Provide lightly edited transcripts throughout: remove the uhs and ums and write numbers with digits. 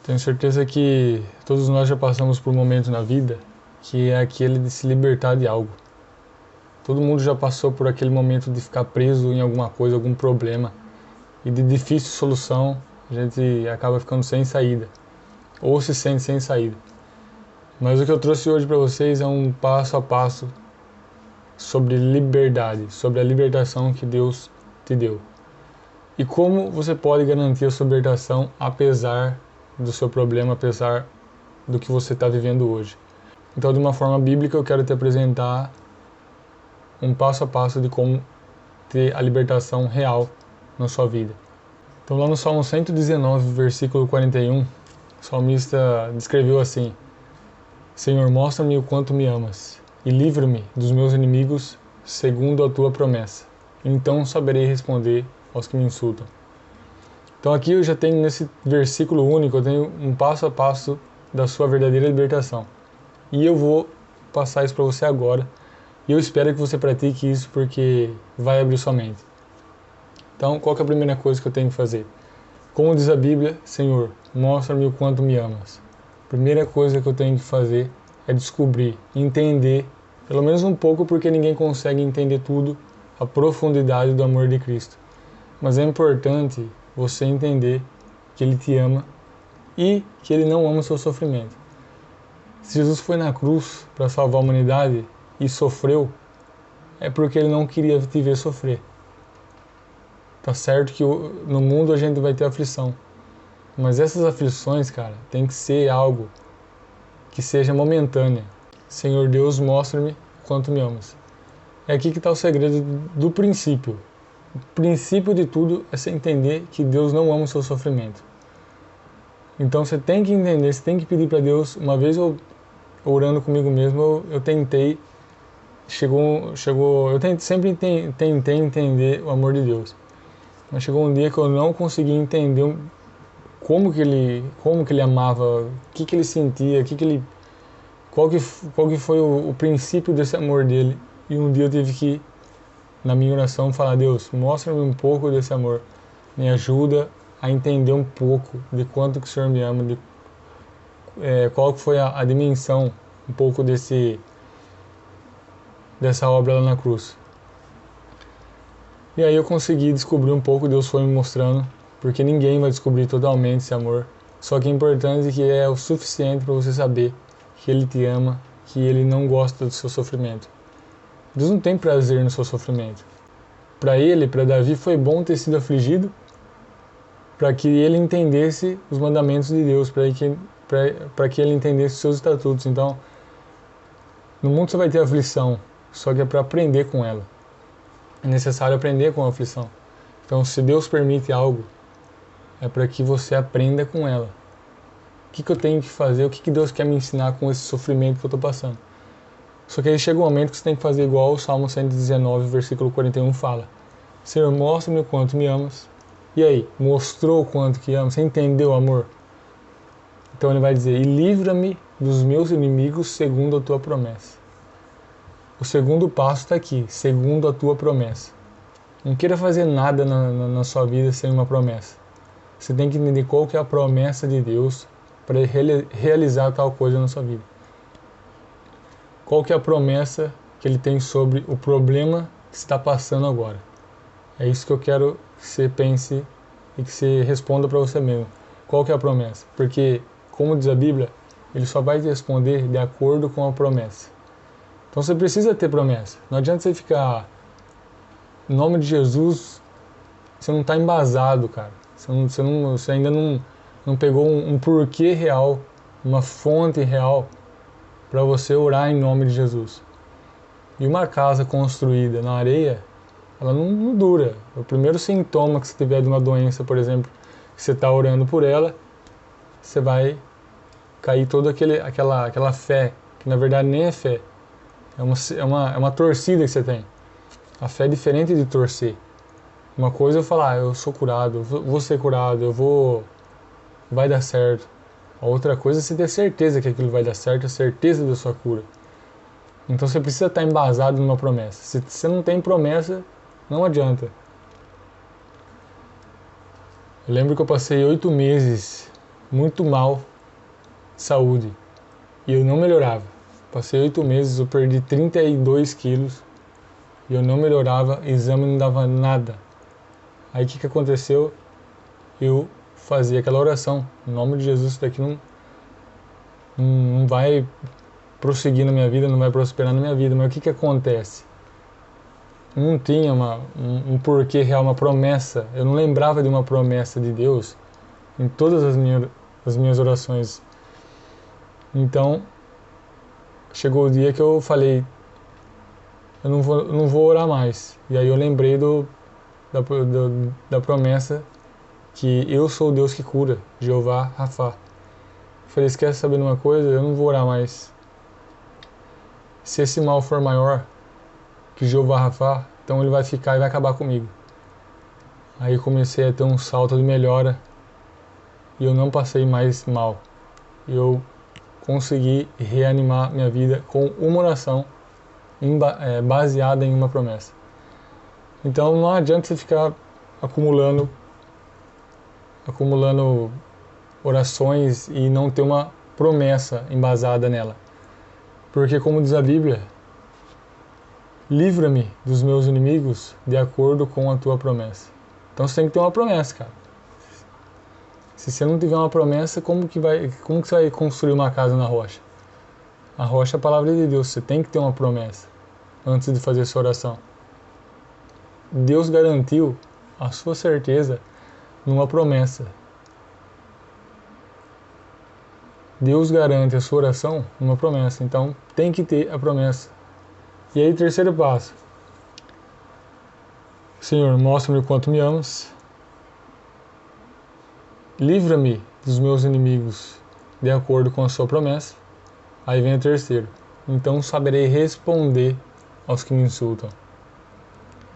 Tenho certeza que todos nós já passamos por um momento na vida que é aquele de se libertar de algo. Todo mundo já passou por aquele momento de ficar preso em alguma coisa, algum problema, e de difícil solução a gente acaba ficando sem saída, ou se sente sem saída. Mas o que eu trouxe hoje para vocês é um passo a passo sobre liberdade, sobre a libertação que Deus te deu. E como você pode garantir a sua libertação apesar do seu problema, apesar do que você está vivendo hoje. Então, de uma forma bíblica, eu quero te apresentar um passo a passo de como ter a libertação real na sua vida. Então, lá no Salmo 119, versículo 41, o salmista descreveu assim: Senhor, mostra-me o quanto me amas e livra-me dos meus inimigos segundo a tua promessa. Então saberei responder aos que me insultam. Então aqui eu já tenho nesse versículo único, eu tenho um passo a passo da sua verdadeira libertação. E eu vou passar isso para você agora. E eu espero que você pratique isso porque vai abrir sua mente. Então, qual que é a primeira coisa que eu tenho que fazer? Como diz a Bíblia, Senhor, mostra-me o quanto me amas. A primeira coisa que eu tenho que fazer é descobrir, entender, pelo menos um pouco, porque ninguém consegue entender tudo, a profundidade do amor de Cristo. Mas é importante você entender que Ele te ama e que Ele não ama o seu sofrimento. Se Jesus foi na cruz para salvar a humanidade e sofreu, é porque Ele não queria te ver sofrer. Tá certo que no mundo a gente vai ter aflição, mas essas aflições, cara, tem que ser algo que seja momentânea. Senhor Deus, mostra-me quanto me amas. É aqui que está o segredo do princípio. O princípio de tudo é você entender que Deus não ama o seu sofrimento. Então você tem que entender, você tem que pedir para Deus. Uma vez eu, orando comigo mesmo, eu tentei, sempre tentei entender o amor de Deus. Mas chegou um dia que eu não consegui entender como que ele amava, o que ele sentia, qual que foi o princípio desse amor dele. E um dia eu tive que, na minha oração, falar: Deus, mostra-me um pouco desse amor, me ajuda a entender um pouco de quanto que o Senhor me ama, qual que foi a dimensão um pouco dessa obra lá na cruz. E aí eu consegui descobrir um pouco, Deus foi me mostrando, porque ninguém vai descobrir totalmente esse amor, só que é importante que é o suficiente para você saber que Ele te ama, que Ele não gosta do seu sofrimento. Deus não tem prazer no seu sofrimento. Para Davi, foi bom ter sido afligido, para que ele entendesse os mandamentos de Deus, para que ele entendesse os seus estatutos. Então, no mundo você vai ter aflição, só que é para aprender com ela. É necessário aprender com a aflição. Então, se Deus permite algo, é para que você aprenda com ela. O que eu tenho que fazer? O que Deus quer me ensinar com esse sofrimento que eu estou passando? Só que aí chega um momento que você tem que fazer igual o Salmo 119, versículo 41 fala: Senhor, mostra-me o quanto me amas. E aí, mostrou o quanto que ama? Você entendeu o amor? Então ele vai dizer: e livra-me dos meus inimigos segundo a tua promessa. O segundo passo está aqui, segundo a tua promessa. Não queira fazer nada na sua vida sem uma promessa. Você tem que entender qual que é a promessa de Deus para realizar tal coisa na sua vida. Qual que é a promessa que Ele tem sobre o problema que você está passando agora? É isso que eu quero que você pense e que você responda para você mesmo. Qual que é a promessa? Porque, como diz a Bíblia, Ele só vai te responder de acordo com a promessa. Então você precisa ter promessa. Não adianta você ficar, em nome de Jesus, você não está embasado, cara. Você ainda não pegou um porquê real, uma fonte real para você orar em nome de Jesus. E uma casa construída na areia, ela não dura. O primeiro sintoma que você tiver de uma doença, por exemplo, que você está orando por ela, você vai cair toda aquela fé, que na verdade nem é fé. É uma torcida que você tem. A fé é diferente de torcer. Uma coisa é eu falar: eu sou curado, vou ser curado, vai dar certo. A outra coisa é você ter certeza que aquilo vai dar certo, a certeza da sua cura. Então você precisa estar embasado numa promessa. Se você não tem promessa, não adianta. Eu lembro que eu passei 8 meses muito mal de saúde e eu não melhorava. Passei 8 meses, eu perdi 32 quilos e eu não melhorava, exame não dava nada. Aí o que aconteceu? Eu fazia aquela oração, em nome de Jesus, isso daqui não vai prosseguir na minha vida, não vai prosperar na minha vida. Mas o que acontece? Não tinha um porquê real, uma promessa. Eu não lembrava de uma promessa de Deus em todas as minhas orações. Então, chegou o dia que eu falei, eu não vou orar mais. E aí eu lembrei da promessa que eu sou o Deus que cura, Jeová Rafá. Falei, você quer saber de uma coisa? Eu não vou orar mais. Se esse mal for maior que Jeová Rafá, então ele vai ficar e vai acabar comigo. Aí comecei a ter um salto de melhora e eu não passei mais mal. Eu consegui reanimar minha vida com uma oração baseada em uma promessa. Então não adianta você ficar acumulando orações e não ter uma promessa embasada nela. Porque como diz a Bíblia, livra-me dos meus inimigos de acordo com a tua promessa. Então você tem que ter uma promessa, cara. Se você não tiver uma promessa, como que você vai construir uma casa na rocha? A rocha é a palavra de Deus, você tem que ter uma promessa antes de fazer sua oração. Deus garantiu a sua certeza numa promessa. Deus garante a sua oração numa promessa, então tem que ter a promessa. E aí, terceiro passo. Senhor, mostra-me o quanto me amas. Livra-me dos meus inimigos de acordo com a sua promessa. Aí vem o terceiro. Então saberei responder aos que me insultam.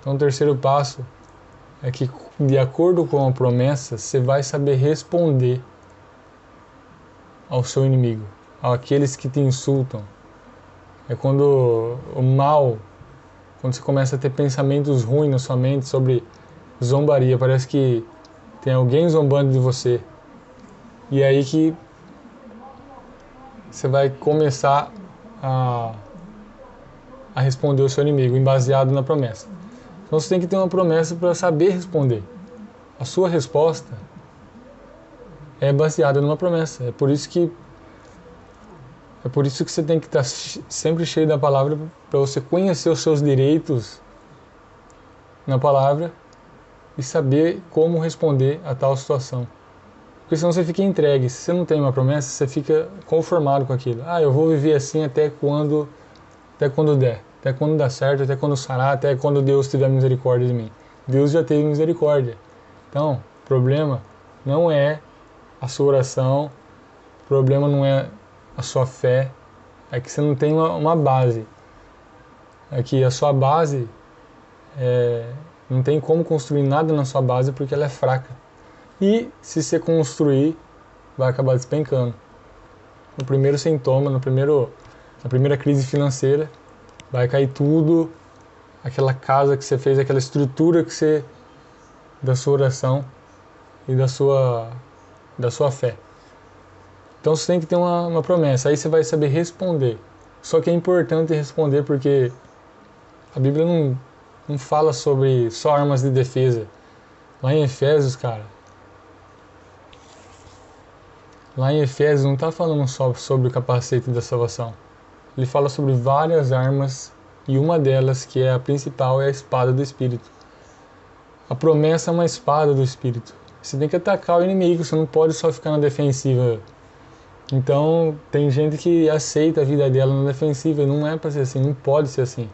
Então o terceiro passo é que, de acordo com a promessa, você vai saber responder ao seu inimigo, àqueles que te insultam. É quando você começa a ter pensamentos ruins na sua mente sobre zombaria, parece que tem alguém zombando de você. E é aí que você vai começar a responder ao seu inimigo, baseado na promessa. Então você tem que ter uma promessa para saber responder. A sua resposta é baseada numa promessa. É por isso que você tem que estar sempre cheio da palavra, para você conhecer os seus direitos na palavra e saber como responder a tal situação. Porque senão você fica entregue. Se você não tem uma promessa, você fica conformado com aquilo. Eu vou viver assim até quando der. Até quando dá certo, até quando sarar, até quando Deus tiver misericórdia de mim. Deus já teve misericórdia. Então, o problema não é a sua oração, o problema não é a sua fé, é que você não tem uma base. É que a sua base, não tem como construir nada na sua base porque ela é fraca. E se você construir, vai acabar despencando. No primeiro sintoma, na primeira crise financeira, vai cair tudo, aquela casa que você fez, aquela estrutura da sua oração e da sua fé. Então você tem que ter uma promessa, aí você vai saber responder. Só que é importante responder porque a Bíblia não fala sobre só armas de defesa. Lá em Efésios, cara, não está falando só sobre o capacete da salvação. Ele fala sobre várias armas e uma delas, que é a principal, é a espada do Espírito. A promessa é uma espada do Espírito. Você tem que atacar o inimigo, você não pode só ficar na defensiva. Então, tem gente que aceita a vida dela na defensiva, e não é para ser assim, não pode ser assim.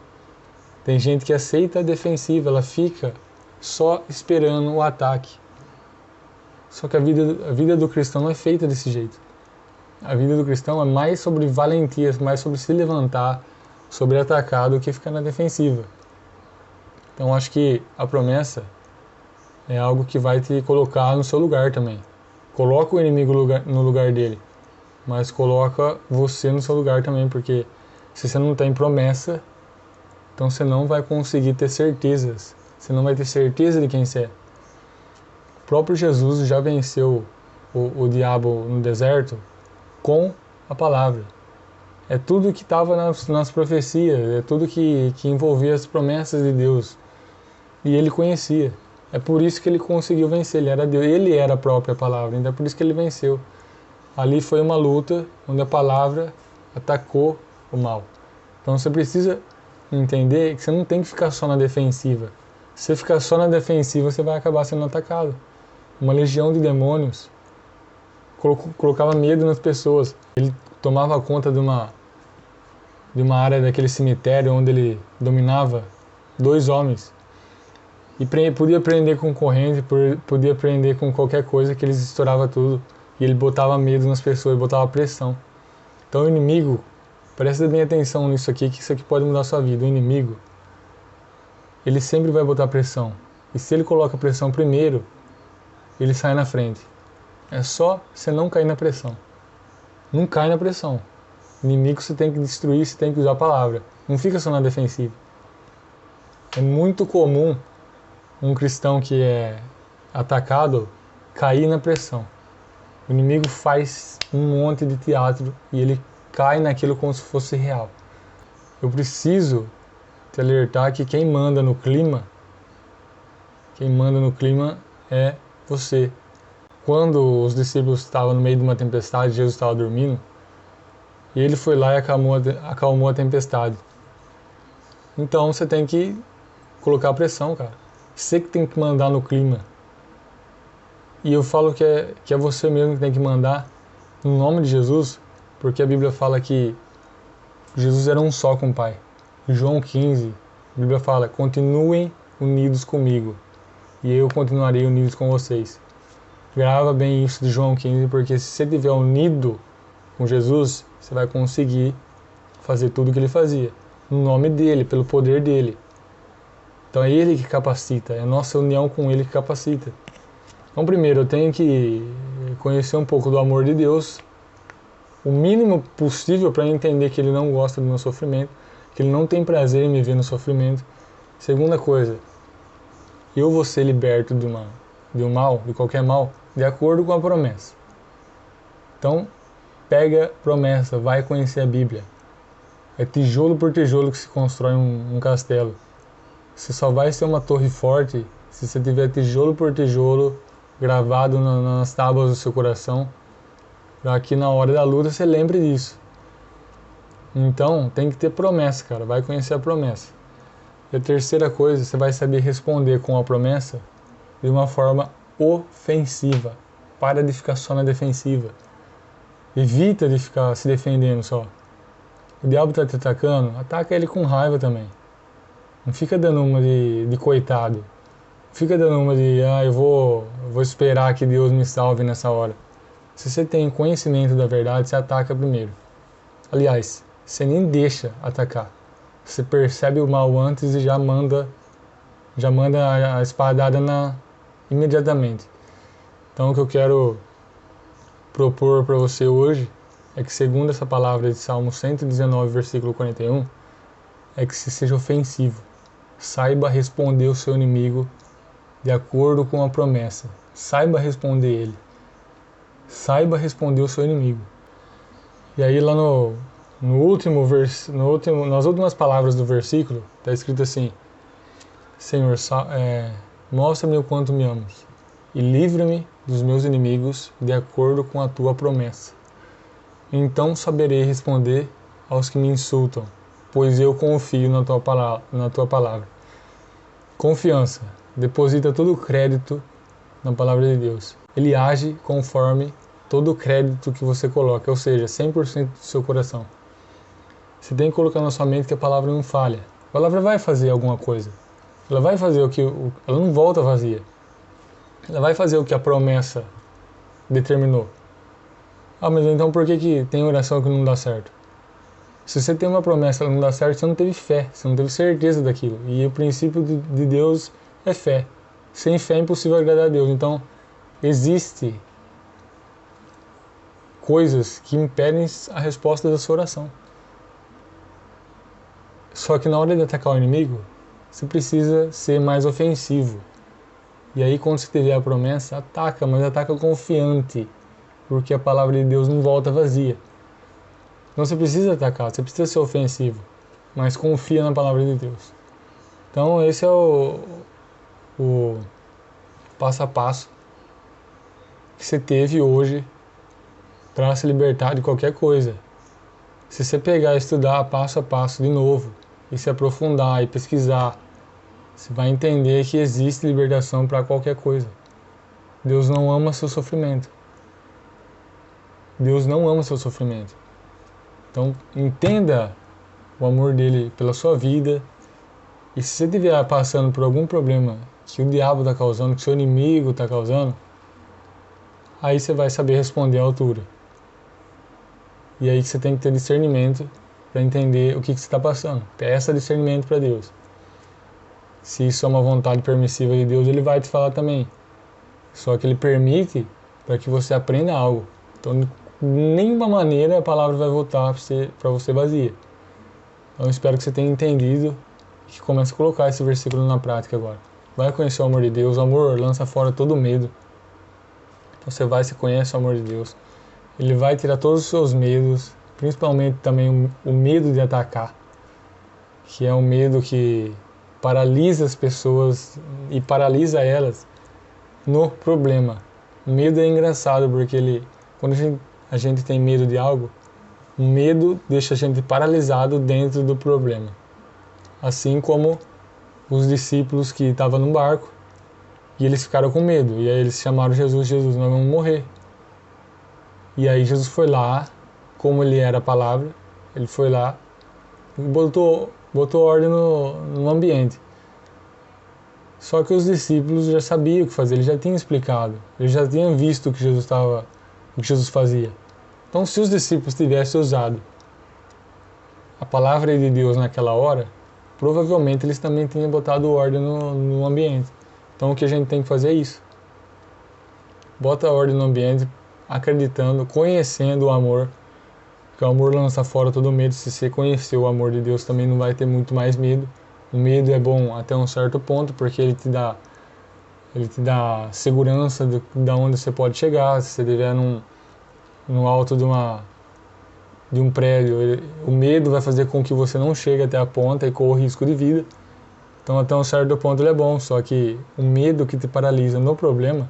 Tem gente que aceita a defensiva, ela fica só esperando o ataque. Só que a vida do cristão não é feita desse jeito. A vida do cristão é mais sobre valentia, mais sobre se levantar, sobre atacar, do que ficar na defensiva. Então acho que a promessa é algo que vai te colocar no seu lugar também. Coloca o inimigo no lugar dele, mas coloca você no seu lugar também, porque se você não tem promessa, então você não vai conseguir ter certezas. Você não vai ter certeza de quem você é. O próprio Jesus já venceu o diabo no deserto? Com a palavra. É tudo que estava nas profecias, é tudo que envolvia as promessas de Deus. E ele conhecia. É por isso que ele conseguiu vencer, ele era Deus, ele era a própria palavra, então é por isso que ele venceu. Ali foi uma luta onde a palavra atacou o mal. Então você precisa entender que você não tem que ficar só na defensiva. Se você ficar só na defensiva, você vai acabar sendo atacado. Uma legião de demônios colocava medo nas pessoas. Ele tomava conta de uma área daquele cemitério onde ele dominava 2 homens. E podia prender com corrente, podia prender com qualquer coisa que eles estouravam tudo. E ele botava medo nas pessoas, botava pressão. Então o inimigo, presta bem atenção nisso aqui, que isso aqui pode mudar a sua vida. O inimigo, ele sempre vai botar pressão. E se ele coloca pressão primeiro, ele sai na frente. É só você não cair na pressão. Não cai na pressão. O inimigo você tem que destruir, você tem que usar a palavra. Não fica só na defensiva. É muito comum um cristão que é atacado cair na pressão. O inimigo faz um monte de teatro e ele cai naquilo como se fosse real. Eu preciso te alertar que quem manda no clima é você. Quando os discípulos estavam no meio de uma tempestade, Jesus estava dormindo, e ele foi lá e acalmou a tempestade. Então você tem que colocar pressão, cara. Você que tem que mandar no clima. E eu falo que é você mesmo que tem que mandar no nome de Jesus, porque a Bíblia fala que Jesus era um só com o Pai. João 15, a Bíblia fala: continuem unidos comigo e eu continuarei unidos com vocês. Grava bem isso de João 15, porque se você estiver unido com Jesus, você vai conseguir fazer tudo o que ele fazia, no nome dele, pelo poder dele. Então é ele que capacita, é a nossa união com ele que capacita. Então primeiro eu tenho que conhecer um pouco do amor de Deus, o mínimo possível para entender que ele não gosta do meu sofrimento, que ele não tem prazer em me ver no sofrimento. Segunda coisa, eu vou ser liberto de um mal, de qualquer mal, de acordo com a promessa. Então, pega a promessa, vai conhecer a Bíblia. É tijolo por tijolo que se constrói um castelo. Você só vai ser uma torre forte se você tiver tijolo por tijolo gravado nas tábuas do seu coração, para que na hora da luta você lembre disso. Então, tem que ter promessa, cara. Vai conhecer a promessa. E a terceira coisa, você vai saber responder com a promessa de uma forma ofensiva. Para de ficar só na defensiva. Evita de ficar se defendendo só. O diabo está te atacando, ataca ele com raiva também. Não fica dando uma de coitado. Não fica dando uma de, eu vou esperar que Deus me salve nessa hora. Se você tem conhecimento da verdade, você ataca primeiro. Aliás, você nem deixa atacar. Você percebe o mal antes e já manda a espadada imediatamente. Então o que eu quero propor para você hoje é que, segundo essa palavra de Salmo 119, versículo 41, é que você seja ofensivo. Saiba responder o seu inimigo de acordo com a promessa. Saiba responder ele. Saiba responder o seu inimigo. E aí lá nas últimas palavras do versículo, está escrito assim: Senhor, mostra-me o quanto me amas e livra-me dos meus inimigos de acordo com a tua promessa. Então saberei responder aos que me insultam, pois eu confio na tua palavra. Confiança. Deposita todo o crédito na palavra de Deus. Ele age conforme todo o crédito que você coloca, ou seja, 100% do seu coração. Você tem que colocar na sua mente que a palavra não falha. A palavra vai fazer alguma coisa. Ela vai fazer ela não volta vazia. Ela vai fazer o que a promessa determinou. Mas então por que tem oração que não dá certo? Se você tem uma promessa e ela não dá certo, você não teve fé, você não teve certeza daquilo. E o princípio de Deus é fé. Sem fé é impossível agradar a Deus. Então, existe coisas que impedem a resposta da sua oração. Só que na hora de atacar o inimigo, você precisa ser mais ofensivo. E aí, quando você tiver a promessa, ataca, mas ataca confiante. porque a palavra de Deus não volta vazia. Não você precisa atacar, você precisa ser ofensivo, mas confia na palavra de Deus. Então esse é o passo a passo que você teve hoje para se libertar de qualquer coisa. Se você pegar e estudar passo a passo de novo, e se aprofundar e pesquisar, você vai entender que existe libertação para qualquer coisa. Deus não ama seu sofrimento. Deus não ama seu sofrimento. Então entenda o amor dele pela sua vida, e se você estiver passando por algum problema que o diabo está causando, que seu inimigo está causando, aí você vai saber responder à altura. E aí você tem que ter discernimento para entender o que você está passando. Peça discernimento para Deus. Se isso é uma vontade permissiva de Deus, Ele vai te falar também. Só que Ele permite para que você aprenda algo. Então, de nenhuma maneira a palavra vai voltar para você vazia. Então, eu espero que você tenha entendido e que comece a colocar esse versículo na prática agora. Vai conhecer o amor de Deus. O amor lança fora todo medo. Então, você vai se conhece o amor de Deus. Ele vai tirar todos os seus medos, principalmente também o medo de atacar, que é um medo que paralisa as pessoas e paralisa elas no problema. O medo é engraçado porque quando a gente tem medo de algo, o medo deixa a gente paralisado dentro do problema. Assim como os discípulos que estavam num barco e eles ficaram com medo, e aí eles chamaram Jesus, nós vamos morrer. E aí Jesus foi lá, como ele era a palavra, ele foi lá e botou ordem no ambiente. Só que os discípulos já sabiam o que fazer, eles já tinham explicado, eles já tinham visto o que Jesus fazia. Então, se os discípulos tivessem usado a palavra de Deus naquela hora, provavelmente eles também tinham botado ordem no ambiente. Então, o que a gente tem que fazer é isso. Bota a ordem no ambiente, acreditando, conhecendo o amor, porque o amor lança fora todo medo. Se você conhecer o amor de Deus, também não vai ter muito mais medo. O medo é bom até um certo ponto, porque ele te dá segurança de onde você pode chegar. Se você estiver no alto de um prédio, o medo vai fazer com que você não chegue até a ponta e corra risco de vida. Então até um certo ponto ele é bom, só que o medo que te paralisa no problema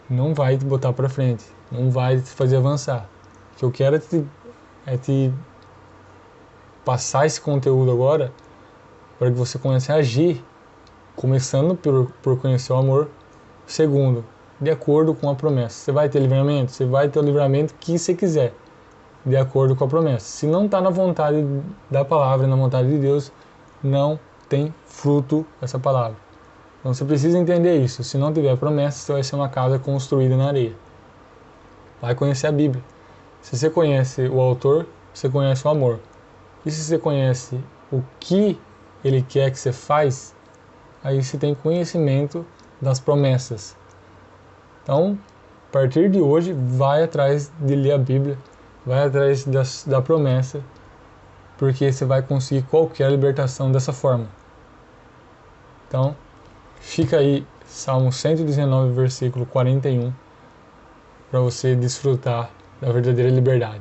não vai te botar para frente, não vai te fazer avançar. O que eu quero é te passar esse conteúdo agora para que você comece a agir, começando por conhecer o amor. Segundo, de acordo com a promessa. Você vai ter livramento? Você vai ter o livramento que você quiser, de acordo com a promessa. Se não está na vontade da palavra, na vontade de Deus, não tem fruto essa palavra. Então você precisa entender isso. Se não tiver promessa, você vai ser uma casa construída na areia. Vai conhecer a Bíblia. Se você conhece o autor, você conhece o amor. E se você conhece o que ele quer que você faz, aí você tem conhecimento das promessas. Então, a partir de hoje, vai atrás de ler a Bíblia, vai atrás da promessa, porque você vai conseguir qualquer libertação dessa forma. Então, fica aí Salmo 119, versículo 41, para você desfrutar da verdadeira liberdade.